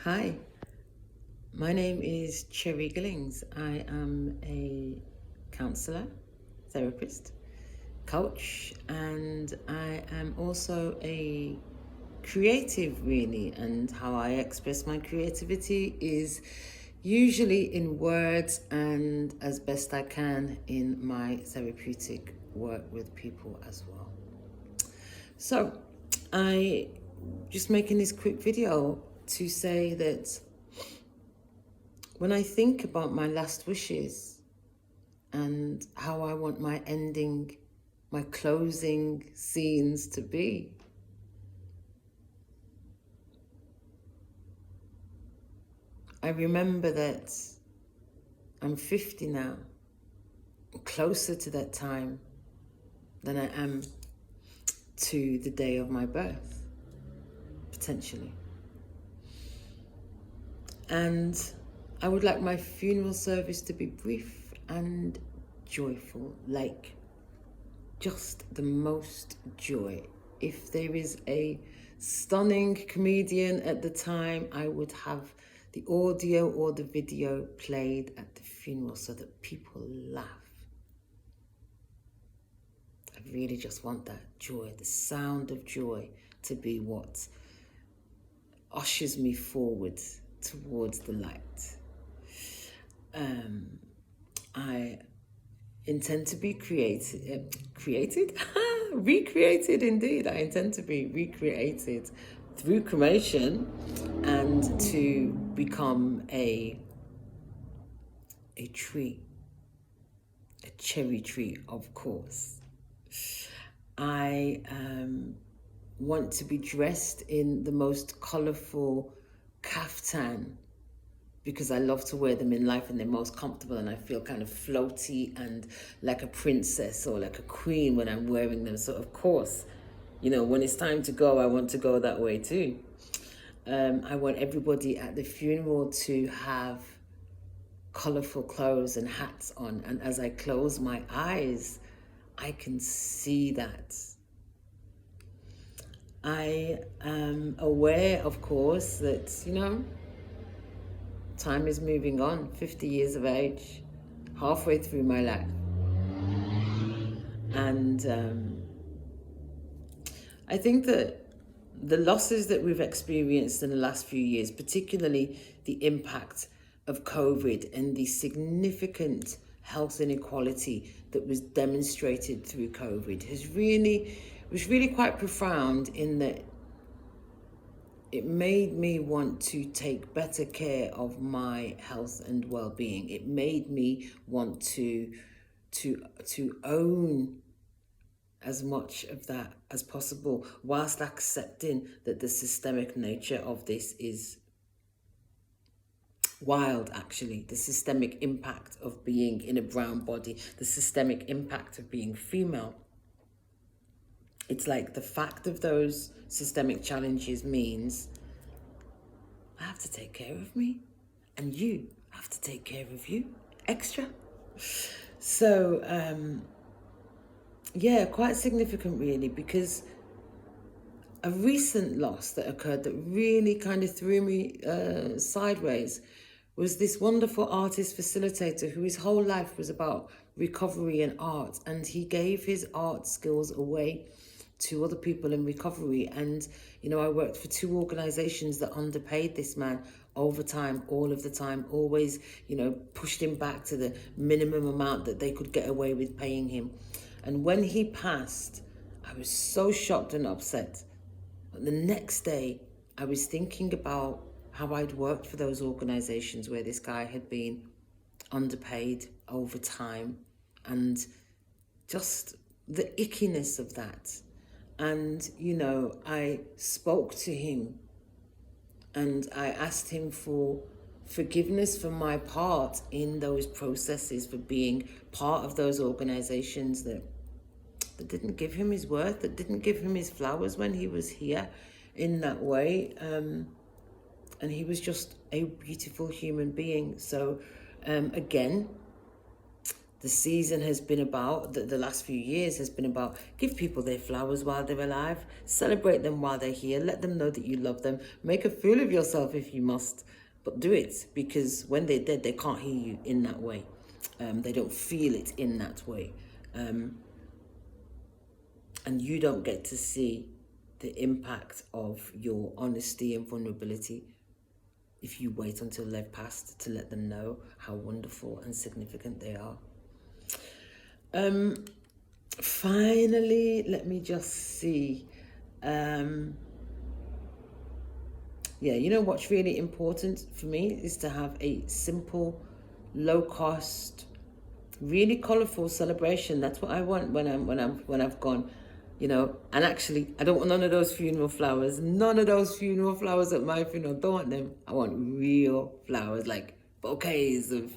Hi, my name is Cherry Gillings. I am a counselor, therapist, coach, and I am also a creative, really. And how I express my creativity is usually in words and as best I can in my therapeutic work with people as well. So, I just making this quick video to say that when I think about my last wishes and how I want my ending, my closing scenes to be, I remember that I'm 50 now, closer to that time than I am to the day of my birth, potentially. And I would like my funeral service to be brief and joyful, like just the most joy. If there is a stunning comedian at the time, I would have the audio or the video played at the funeral so that people laugh. I really just want that joy, the sound of joy, to be what ushers me forward towards the light. I intend to be recreated indeed. I intend to be recreated through cremation and to become a tree, a cherry tree, of course. I want to be dressed in the most colorful kaftan because I love to wear them in life and they're most comfortable and I feel kind of floaty and like a princess or like a queen when I'm wearing them. So of course, when it's time to go, I want to go that way too. I want everybody at the funeral to have colorful clothes and hats on. And as I close my eyes, I can see that. I am aware, of course, that, time is moving on, 50 years of age, halfway through my life. And I think that the losses that we've experienced in the last few years, particularly the impact of COVID and the significant health inequality that was demonstrated through COVID, was really quite profound in that it made me want to take better care of my health and well-being. It made me want to own as much of that as possible, whilst accepting that the systemic nature of this is wild, actually. The systemic impact of being in a brown body, the systemic impact of being female. It's like the fact of those systemic challenges means I have to take care of me and you have to take care of you extra. So, quite significant really, because a recent loss that occurred that really kind of threw me sideways was this wonderful artist facilitator who his whole life was about recovery and art, and he gave his art skills away to other people in recovery. And I worked for 2 organizations that underpaid this man over time, all of the time, always pushed him back to the minimum amount that they could get away with paying him. And when he passed, I was so shocked and upset. But the next day I was thinking about how I'd worked for those organizations where this guy had been underpaid over time, and just the ickiness of that. And, I spoke to him and I asked him for forgiveness for my part in those processes, for being part of those organizations that didn't give him his worth, that didn't give him his flowers when he was here in that way. And he was just a beautiful human being. So again, The season has been about, the last few years has been about, give people their flowers while they're alive, celebrate them while they're here, let them know that you love them, make a fool of yourself if you must, but do it, because when they're dead, they can't hear you in that way. They don't feel it in that way. And you don't get to see the impact of your honesty and vulnerability if you wait until they've passed to let them know how wonderful and significant they are. Finally, let me just see. Yeah, you know what's really important for me is to have a simple, low cost, really colorful celebration. That's what I want when I've gone, you know. And actually, I don't want none of those funeral flowers. None of those funeral flowers at my funeral. Don't want them. I want real flowers, like bouquets of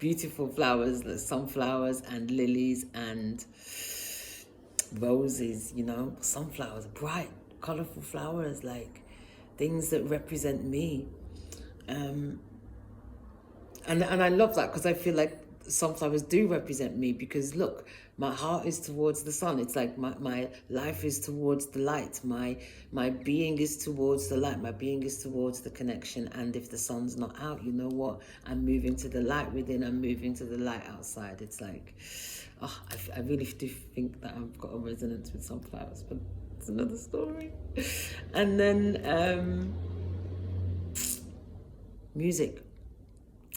beautiful flowers, like sunflowers and lilies and roses, you know, sunflowers, bright, colorful flowers, like things that represent me. And I love that because I feel like sunflowers do represent me, because look, my heart is towards the sun. It's like my life is towards the light. My being is towards the light. My being is towards the connection. And if the sun's not out, you know what? I'm moving to the light within. I'm moving to the light outside. It's like, oh, I really do think that I've got a resonance with sunflowers, but it's another story. And then music.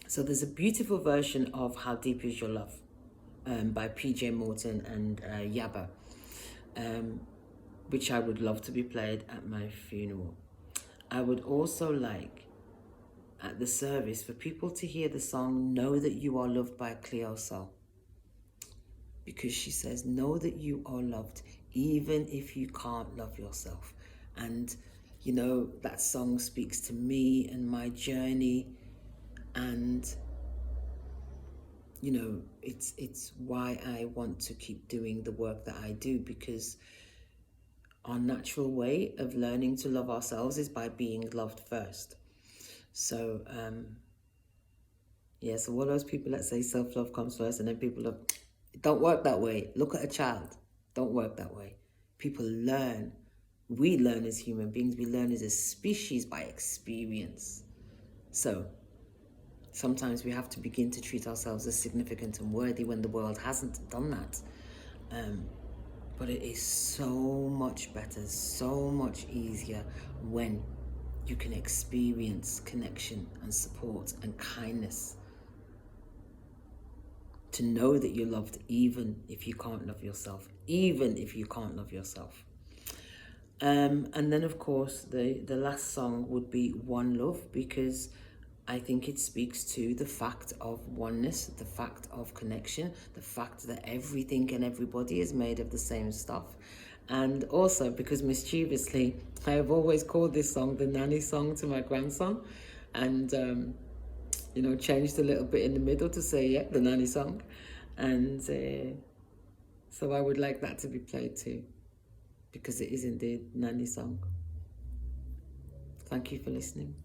So there's a beautiful version of How Deep Is Your Love by PJ Morton and Yaba, which I would love to be played at my funeral. I would also like at the service for people to hear the song Know That You Are Loved by Cleo Sol, because she says, know that you are loved even if you can't love yourself. And you know, that song speaks to me and my journey. And, you know, it's why I want to keep doing the work that I do, because our natural way of learning to love ourselves is by being loved first. So, yeah, so all those people that say self-love comes first and then people love, it don't work that way. Look at a child. Don't work that way. People learn. We learn as human beings. We learn as a species by experience. So, sometimes we have to begin to treat ourselves as significant and worthy when the world hasn't done that. But it is so much better, so much easier when you can experience connection and support and kindness. To know that you're loved even if you can't love yourself, even if you can't love yourself. And then, of course, the last song would be One Love, because I think it speaks to the fact of oneness, the fact of connection, the fact that everything and everybody is made of the same stuff. And also because mischievously, I have always called this song the nanny song to my grandson, and, you know, changed a little bit in the middle to say, yeah, the nanny song. And so I would like that to be played too, because it is indeed nanny song. Thank you for listening.